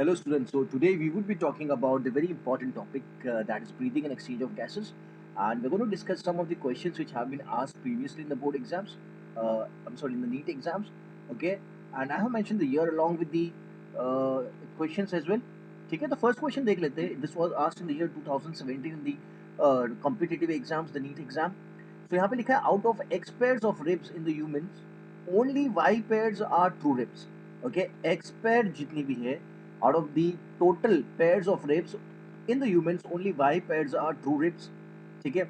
Hello students, so today we would be talking about the very important topic that is breathing and exchange of gases, and we're going to discuss some of the questions which have been asked previously in the board exams, in the NEET exams, okay, and I have mentioned the year along with the uh, questions as well. ठीक है, the first question देख लेते हैं. This was asked in the year 2017 in the competitive exams, the NEET exam. So यहाँ पे लिखा है out of X pairs of ribs in the humans, only Y pairs are true ribs. Okay, X pair जितनी भी है, out of the total pairs of ribs in the humans, only Y pairs are true ribs. ठीक है.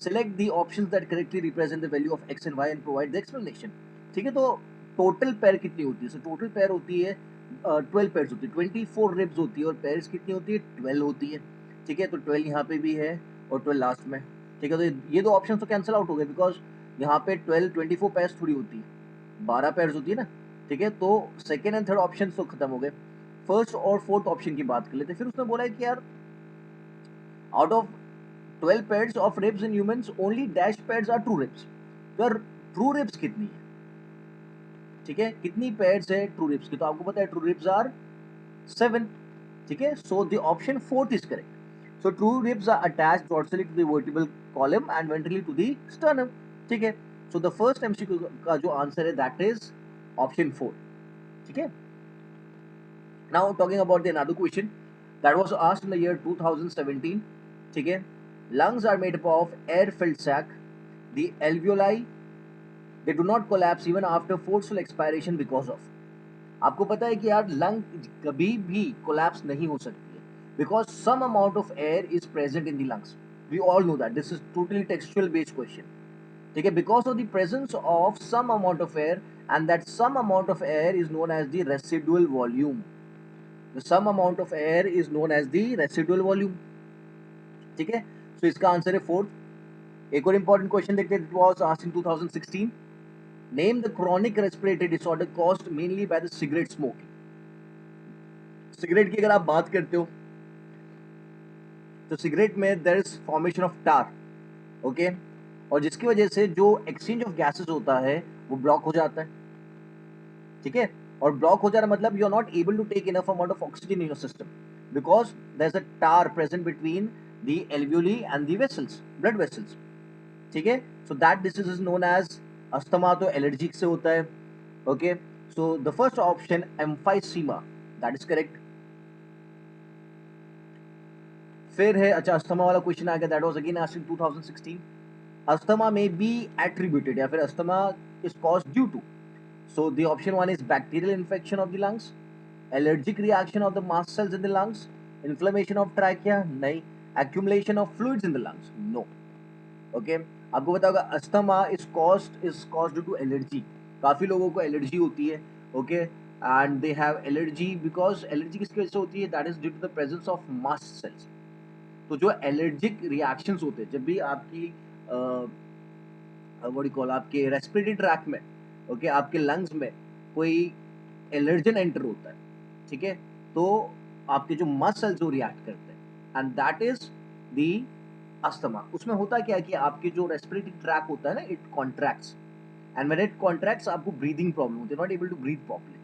Select the options that correctly represent the value of x and y and provide the explanation. ठीक है, तो total pair कितनी होती है? So total pair होती है 12 पेयर्स होती है, 24 रिब्स होती है और पेयर्स कितनी होती है? 12 होती है. ठीक है, तो 12 यहाँ पे भी है और 12 लास्ट में. ठीक है, तो ये दो ऑप्शन तो कैंसिल आउट हो गए बिकॉज यहाँ पे 24 पेयर्स थोड़ी होती है, 12 पेयर्स होती है ना. ठीक है, तो सेकेंड एंड थर्ड ऑप्शन तो खत्म हो गए. फर्स्ट और फोर्थ ऑप्शन की बात कर लेते हैं. फिर उसने बोला है कि यार out of 12 pairs of ribs in humans, only dash pairs are true ribs. तो ट्रू रिब्स कितनी है? ठीक है, कितनी पेयर्स है ट्रू रिब्स की? तो आपको पता है ट्रू रिब्स आर 7. ठीक है, so the option fourth is correct. So true ribs are attached dorsally to the vertebral column and ventrally to the sternum. ठीक है, सो द फर्स्ट एमसीक्यू का जो आंसर है दैट इज ऑप्शन 4. ठीक है. Now talking about the another question that was asked in the year 2017. ठीक है, lungs are made up of air filled sac. The alveoli, they do not collapse even after forceful expiration because of. आपको पता है कि यार lung कभी भी collapse नहीं हो सकती है because some amount of air is present in the lungs. We all know that this is totally textual based question. ठीक है, because of the presence of some amount of air and that some amount of air is known as the residual volume. The some amount of air is known as the residual volume. ठीक है, सो इसका answer है fourth. एक और important question देखते हैं. It was asked in 2016. Name the chronic respiratory disorder caused mainly by the cigarette smoking. Cigarette की अगर आप बात करते हो तो सिगरेट में there is formation of tar. Okay, और जिसकी वजह से जो एक्सचेंज ऑफ गैसेस होता है वो ब्लॉक हो जाता है. ठीक है, और ब्लॉक हो जाना मतलब you are not able to take enough amount of oxygen in your system because there is a tar present between the alveoli and the vessels, blood vessels. ठीक है, so that disease is known as asthma. तो allergic से होता है. Okay, so the first option emphysema that is correct. फिर है अच्छा asthma वाला क्वेश्चन आ गया. That was again asked in 2016. Asthma में बी एट्रीब्यूटेड या फिर asthma is caused due to. So the option one is bacterial infection of the lungs, allergic reaction of the mast cells in the lungs, inflammation of trachea नहीं, accumulation of fluids in the lungs no. Okay, आपको पता होगा asthma is caused due to allergy. काफी लोगों को allergy होती है. Okay, and they have allergy because allergy किसकी वजह से होती है? That is due to the presence of mast cells. तो जो एलर्जिक रिएक्शंस होते हैं जब भी आपकी व्हाट यू कॉल आपके रेस्पिरेटरी ट्रैक में, ओके, आपके लंग्स में कोई एलर्जन एंटर होता है. ठीक है, तो आपके जो मसल्स जो रिएक्ट करते हैं and that is the asthma. उसमें होता क्या है कि आपके जो रेस्पिरेटरी ट्रैक होता है ना, it contracts and when it contracts आपको ब्रीदिंग प्रॉब्लम होती है, not able to breathe properly.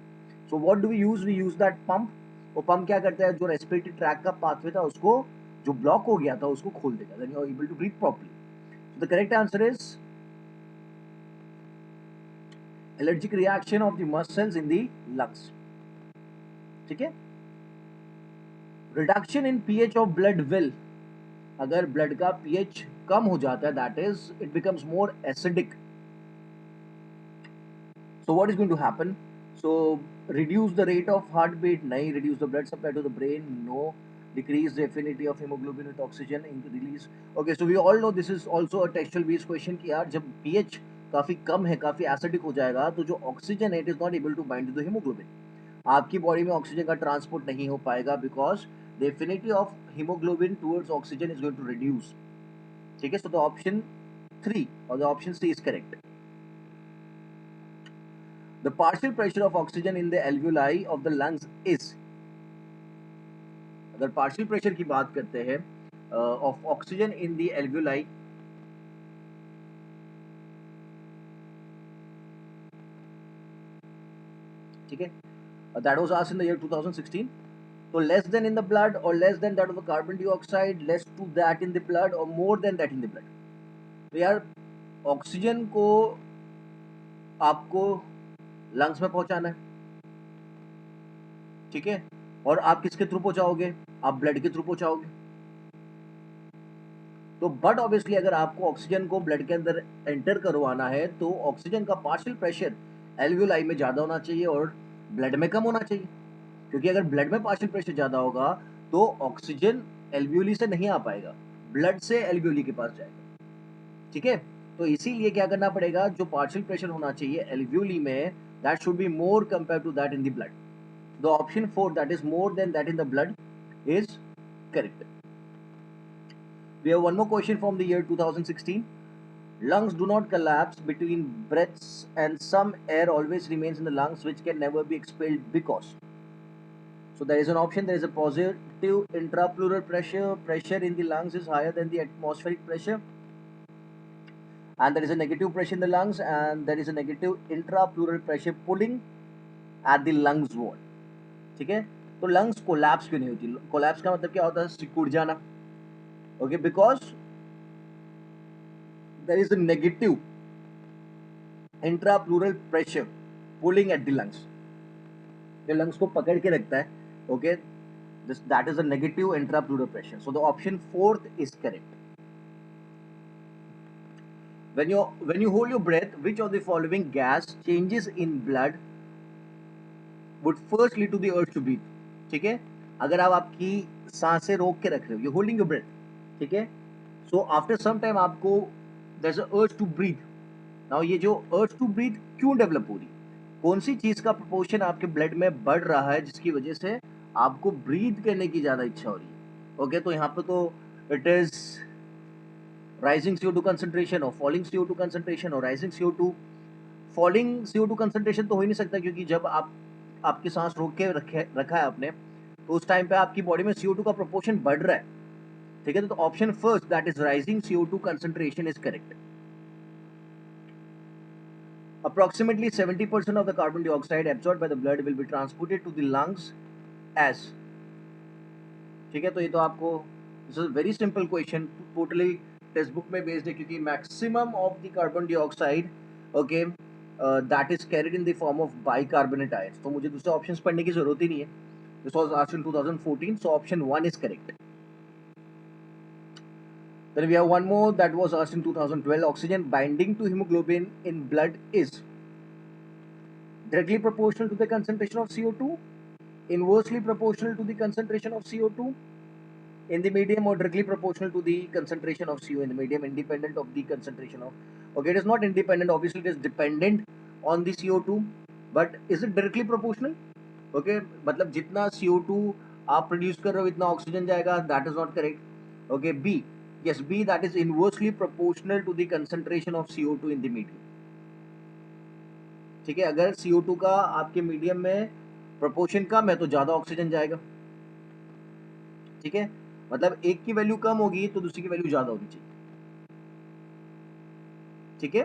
So what do we use that pump. वो पंप क्या करता है? जो रेस्पिरेटरी ट्रैक का पाथवे था उसको, जो ब्लॉक हो गया था उसको खोल देगा, then you are able to breathe properly. So the correct answer is allergic reaction of the muscles in the lungs. ठीक है, reduction in pH of blood will. अगर ब्लड का पीएच कम हो जाता है that is it becomes more acidic. So what is going to happen? So reduce the rate of heart beat नहीं, reduce the blood supply to the brain no, decrease the affinity of hemoglobin with oxygen in the release. Okay, so we all know this is also a textual based question कि यार जब pH काफी कम है, काफी acidic हो जाएगा तो जो ऑक्सीजन है it is not able to bind to the haemoglobin. आपकी बॉडी में ऑक्सीजन का ट्रांसपोर्ट नहीं हो पाएगा because the affinity of haemoglobin towards oxygen is going to reduce. ठीक है, सो द ऑप्शन 3 और the option C is correct. The partial pressure of oxygen in the alveoli of the lungs is. अगर partial pressure की बात करते हैं of oxygen in the alveoli, ठीक है, That was asked in the year 2016. So less than in the blood or less than that of the carbon dioxide, less to that in the blood or more than that in the blood. तो यार oxygen को आपको lungs में पहुंचाना है, ठीक है, और आप किसके थ्रू पहुंचाओगे? आप ब्लड के थ्रू पहुंचाओगे। तो बट ऑब्वियसली अगर आपको ऑक्सीजन को ब्लड के अंदर एंटर करवाना है तो ऑक्सीजन का पार्शियल प्रेशर एल्वियोलाई में ज़्यादा होना चाहिए और ब्लड में कम होना चाहिए, क्योंकि अगर ब्लड में पार्शियल प्रेशर ज़्यादा होगा तो ऑक्सीजन एल्वियोली से नहीं आ पाएगा, ब्लड से एल्वियोली के पास जाएगा, ठीक है। तो इसीलिए क्या करना पड़ेगा, जो पार्शियल प्रेशर होना चाहिए एल्वियोली में, that should be more compare to that in the blood. The option 4 that is more than that in the blood is correct. We have one more question from the year 2016. Lungs do not collapse between breaths and some air always remains in the lungs which can never be expelled because. So there is an option, there is a positive intrapleural pressure. Pressure in the lungs is higher than the atmospheric pressure. And there is a negative pressure in the lungs and there is a negative intrapleural pressure pulling at the lungs wall. ठीक है, तो lungs collapse क्यों नहीं होती? Collapse का मतलब क्या होता है? सिकुड़ जाना। Okay, because there is a negative intrapleural pressure pulling at the lungs, जो lungs को पकड़ के रखता है, okay, that is a negative intrapleural pressure. So the option 4th is correct. When you hold your breath, which of the following gas changes in blood would first lead to the urge to breathe? ठीक है, अगर आप आपकी सांसें रोक के रख रहे हो, यू होल्डिंग योर ब्रेथ, ठीक है, सो आफ्टर सम टाइम आपको there is a urge to breathe. Now ये जो अर्ज टू ब्रीथ क्यों डेवलप हो रही, कौन सी चीज का प्रोपोर्शन आपके ब्लड में बढ़ रहा है जिसकी वजह से आपको ब्रीथ करने की ज्यादा इच्छा हो रही है? ओके, तो यहाँ पे तो it is rising CO2 concentration और फॉलिंग CO2 कंसंट्रेशन, और rising CO2 falling CO2 concentration तो हो ही नहीं सकता, क्योंकि जब आप आपकी सांस रोक के रखा है आपने, तो उस टाइम पे आपकी बॉडी में CO2 का प्रोपोर्शन बढ़ रहा है, ठीक है। तो option first that is rising CO2 concentration is correct. Approximately 70% of the carbon dioxide absorbed by the blood will be transported to the lungs as, ठीक है, तो ये तो आपको this is very simple question, totally text book में based है, क्योंकि maximum of the carbon dioxide, okay, that is carried in the form of bicarbonate ions, तो मुझे दूसरे ऑप्शंस पढ़ने की जरूरत ही नहीं है। This was asked in 2014, so option 1 is correct. Then we have one more that was asked in 2012. Oxygen binding to hemoglobin in blood is directly proportional to the concentration of CO2, inversely proportional to the concentration of CO2 in the medium, or directly proportional to the concentration of CO in the medium, independent of the concentration of. Okay, it is not independent, obviously it is dependent on the CO2, but is it directly proportional? Okay, मतलब जितना CO2 आप produce कर रहे हो इतना oxygen जाएगा, that is not correct. Okay, B, yes, B, that is inversely proportional to the concentration of CO2 in the medium, ठीक है। अगर CO2 का आपके मीडियम में प्रोपोर्शन कम है तो ज्यादा ऑक्सीजन जाएगा, ठीक है, मतलब एक की वैल्यू कम होगी तो दूसरी की वैल्यू ज्यादा होनी चाहिए, ठीक है,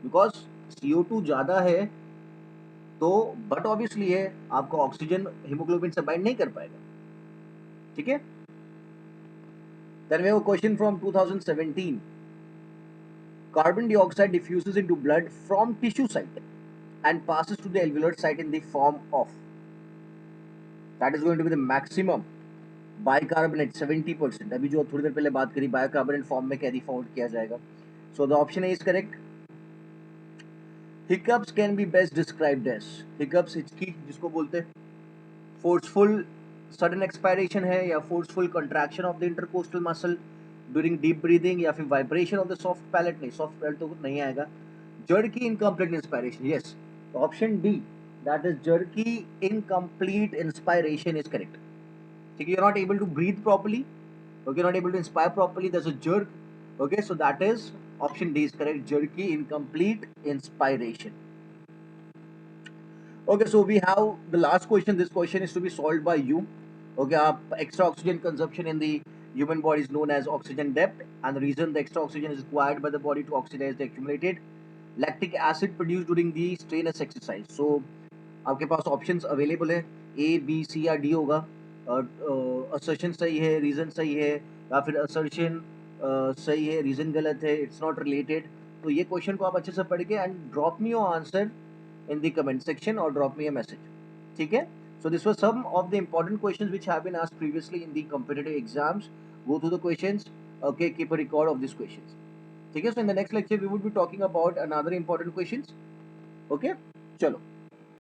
बिकॉज CO2 ज्यादा है तो बट ऑब्वियसली है आपका ऑक्सीजन हीमोग्लोबिन से बाइंड नहीं कर पाएगा, ठीक है। Then we have a question from 2017. Carbon dioxide diffuses into blood from tissue site and passes to the alveolar site in the form of, that is going to be the maximum bicarbonate 70%। अभी जो थोड़ी देर पहले बात करी bicarbonate form में carry forward किया जाएगा, so the option A is correct. Hiccups can be best described as, hiccups हिचकी जिसको बोलते हैं, फोर्सफुल सडन एक्सपायरेशन है या forceful contraction of the intercostal muscle during deep breathing, या फिर vibration of the soft palate, नहीं सॉफ्ट पैलेट तो नहीं आएगा, जर्की इनकम्प्लीट इंस्पायरेशन, यस, तो option D that is jerky incomplete inspiration is correct, ठीक है। You're not able to breathe properly, okay, you're not able to inspire properly, there's a jerk, okay, so that is option D is correct, jerky incomplete inspiration. Okay, so we have the last question, this question is to be solved by you, okay, extra oxygen consumption in the human body is known as oxygen debt, and the reason the extra oxygen is required by the body to oxidize the accumulated lactic acid produced during the strenuous exercise. So आपके पास options available है, A B C या D होगा। Assertion सही है, reason सही है, या फिर असर्शन सही है, रीजन गलत है, इट्स नॉट रिलेटेड। तो ये क्वेश्चन को आप अच्छे से पढ़ के and drop me your answer in the comment section और ड्रॉप मी अ मैसेज, ठीक है? So this was some of the important questions which have been asked previously in the competitive exams. Go through the questions. Okay, keep a record of these questions. ठीक है? So in the next lecture we would be talking about another important questions. Okay? चलो.